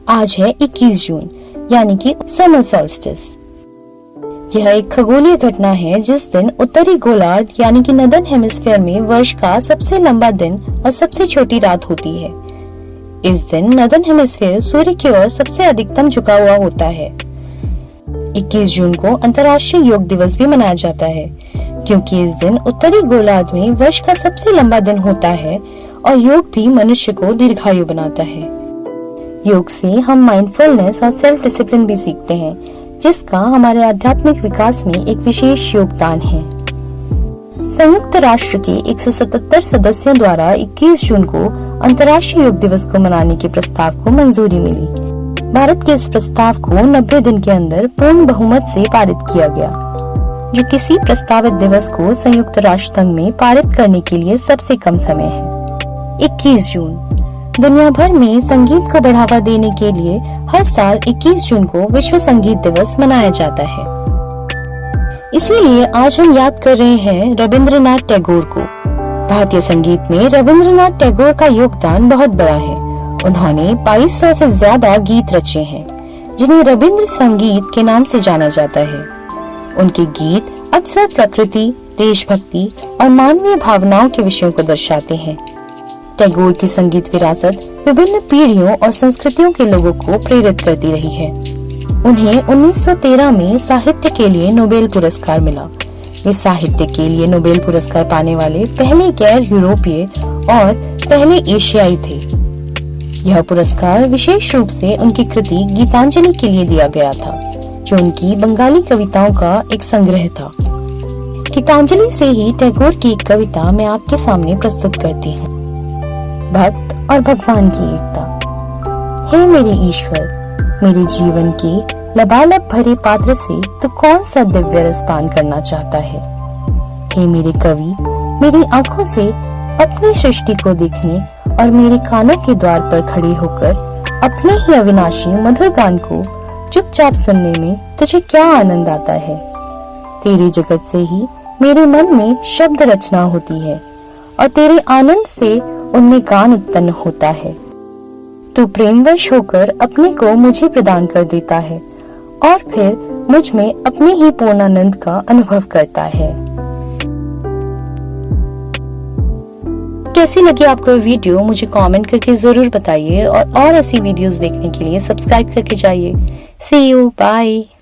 आज है 21 जून यानी कि समर सॉल्स्टिस। यह एक खगोलीय घटना है जिस दिन उत्तरी गोलार्ध यानी कि नॉर्दर्न हेमिस्फीयर में वर्ष का सबसे लंबा दिन और सबसे छोटी रात होती है। इस दिन नॉर्दर्न हेमिस्फीयर सूर्य की ओर सबसे अधिकतम झुका हुआ होता है। 21 जून को अंतर्राष्ट्रीय योग दिवस भी मनाया जाता है क्योंकि इस दिन उत्तरी गोलार्ध में वर्ष का सबसे लंबा दिन होता है और योग भी मनुष्य को दीर्घायु बनाता है। योग से हम माइंडफुलनेस और सेल्फ डिसिप्लिन भी सीखते हैं जिसका हमारे आध्यात्मिक विकास में एक विशेष योगदान है। संयुक्त राष्ट्र के 177 सदस्यों द्वारा 21 जून को अंतर्राष्ट्रीय योग दिवस को मनाने के प्रस्ताव को मंजूरी मिली। भारत के इस प्रस्ताव को 90 दिन के अंदर पूर्ण बहुमत से पारित किया गया, जो किसी प्रस्तावित दिवस को संयुक्त राष्ट्र संघ में पारित करने के लिए सबसे कम समय है। 21 जून दुनिया भर में संगीत को बढ़ावा देने के लिए हर साल 21 जून को विश्व संगीत दिवस मनाया जाता है। इसीलिए आज हम याद कर रहे हैं रविंद्रनाथ टैगोर को। भारतीय संगीत में रविंद्रनाथ टैगोर का योगदान बहुत बड़ा है। उन्होंने 2200 से ज्यादा गीत रचे हैं जिन्हें रविंद्र संगीत के नाम से जाना जाता है। उनके गीत अक्सर प्रकृति, देशभक्ति और मानवीय भावनाओं के विषयों को दर्शाते हैं। टैगोर की संगीत विरासत विभिन्न पीढ़ियों और संस्कृतियों के लोगों को प्रेरित करती रही है। उन्हें 1913 में साहित्य के लिए नोबेल पुरस्कार मिला। वे साहित्य के लिए नोबेल पुरस्कार पाने वाले पहले गैर यूरोपीय और पहले एशियाई थे। यह पुरस्कार विशेष रूप से उनकी कृति गीतांजलि के लिए दिया गया था, जो उनकी बंगाली कविताओं का एक संग्रह था। गीतांजलि से ही टैगोर की एक कविता मैं आपके सामने प्रस्तुत करती हूँ। भक्त और भगवान की एकता। हे मेरे ईश्वर, मेरे जीवन के लबालब भरे पात्र से तू कौन सा दिव्य रस पान करना चाहता है। हे मेरे कवि, मेरी आंखों से अपनी सृष्टि को देखने और मेरे कानों के द्वार पर खड़े होकर अपने ही अविनाशी मधुर गान को चुपचाप सुनने में तुझे क्या आनंद आता है। तेरे जगत से ही मेरे मन में शब्द रचना होती है और तेरे आनंद से उनमें गान उत्पन्न होता है। तू प्रेमवश होकर अपने को मुझे प्रदान कर देता है और फिर मुझ में अपने ही पूर्णानंद का अनुभव करता है। कैसी लगी आपको ये वीडियो मुझे कमेंट करके जरूर बताइए और ऐसी वीडियोस देखने के लिए सब्सक्राइब करके जाइए। See you, bye.